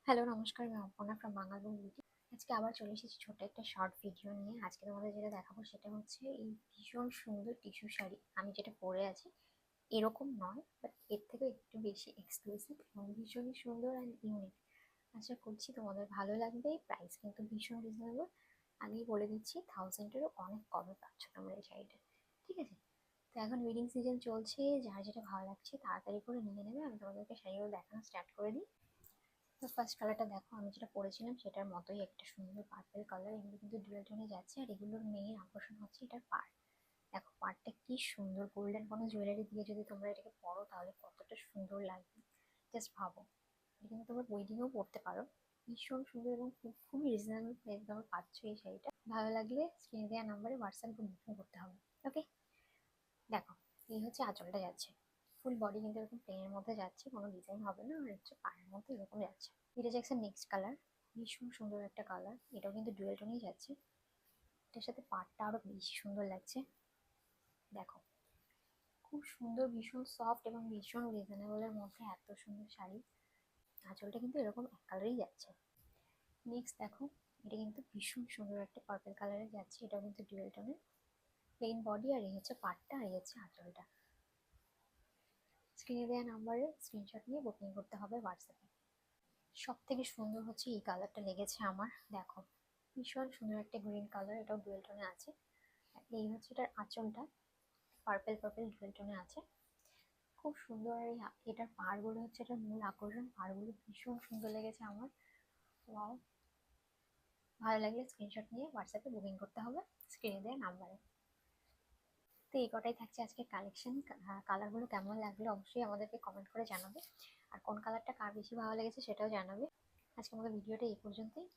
Hello, নমস্কার। আমি Aparna from Bangal book beauty. আজকে আবার চলে এসেছি ছোট্ট একটা শর্ট ভিডিও নিয়ে। আজকে তোমাদের যেটা দেখাবো সেটা হচ্ছে এই ভীষণ সুন্দর টিস্যু শাড়ি। আমি যেটা পরে আছি এরকম নয়, বাট এর থেকেও একটু বেশি এক্সক্লুসিভ এবং ভীষণই সুন্দর অ্যান্ড ইউনিক। আশা করছি তোমাদের ভালো লাগবে। এই প্রাইস কিন্তু ভীষণ রিজনেবল। আগেই বলে দিচ্ছি, 1000-এরও অনেক কমে পাচ্ছ তোমরা এই শাড়িটা। ঠিক আছে? তো এখন উইডিং সিজন চলছে, যার যেটা ভালো লাগছে তাড়াতাড়ি করে নিয়ে নেবে। আমি তোমাদেরকে শাড়িগুলো দেখানো স্টার্ট করে দিই। তো ফার্স্ট কালারটা দেখো, আমি যেটা পরেছিলাম সেটার মতোই একটা সুন্দর পার্পল কালার। এগুলো কিন্তু ডুয়াল টোনে যাচ্ছে, আর এগুলোর মেইন আকর্ষণ হচ্ছে এটার পাড়। দেখো পাড়টা কি সুন্দর, গোল্ডেন কোনো জুয়েলারি দিয়ে যদি তোমরা এটাকে পরো তাহলে কতটা সুন্দর লাগবে জাস্ট ভাবো। এটা কিন্তু তোমরা ওয়েডিংয়েও পরতে পারো। ভীষণ সুন্দর এবং খুবই রিজনেবল প্রাইস তোমরা পাচ্ছ এই শাড়িটা। ভালো লাগলে স্ক্রিনে দেওয়া নাম্বারে হোয়াটসঅ্যাপ বুকিং করতে হবে। ওকে, দেখো এই হচ্ছে আঁচলটা যাচ্ছে। ফুল বডি কিন্তু এরকম প্লেনের মধ্যে যাচ্ছে, কোনো ডিজাইন হবে না। আর হচ্ছে পায়ের মধ্যে এরকম যাচ্ছে। এটা যাচ্ছে নেক্সট কালার, ভীষণ সুন্দর একটা কালার। এটাও কিন্তু ডুয়েল টোনেই যাচ্ছে। এটার সাথে পাড়টা আরো বেশি সুন্দর লাগছে। দেখো খুব সুন্দর, ভীষণ সফট এবং ভীষণ রিজনেবলের মধ্যে এত সুন্দর শাড়ি। আঁচলটা কিন্তু এরকম এক কালারেই যাচ্ছে। নেক্সট দেখো, এটা কিন্তু ভীষণ সুন্দর একটা পার্পল কালারে যাচ্ছে। এটাও কিন্তু ডুয়েল টোনের, প্লেন বডি। আর এই হচ্ছে পাড়টা, আর এই হচ্ছে আঁচলটা। স্ক্রিনে দেওয়া নাম্বারে স্ক্রিনশট নিয়ে বুকিং করতে হবে হোয়াটসঅ্যাপে। সব থেকে সুন্দর হচ্ছে এই কালারটা লেগেছে আমার। দেখো ভীষণ সুন্দর একটা গ্রিন কালার, এটাও ডুয়েল টোনে আছে। আর এই হচ্ছে এটার আঁচলটা, পার্পল পার্পল ডুয়েল টোনে আছে। খুব সুন্দর। আর এটার পাড়গুলো হচ্ছে এটার মূল আকর্ষণ। পাড়গুলো ভীষণ সুন্দর লেগেছে আমার। ওয়াও! ভালো লাগলে স্ক্রিনশট নিয়ে হোয়াটসঅ্যাপে বুকিং করতে হবে স্ক্রিনে দেওয়া নাম্বারে। তো এই কটাই থাকছে আজকে কালেকশন। কালারগুলো কেমন লাগলো অবশ্যই আমাদেরকে কমেন্ট করে জানাবে। আর কোন কালারটা কার বেশি ভালো লেগেছে সেটাও জানাবে। আজকে আমাদের ভিডিওটা এই পর্যন্তই।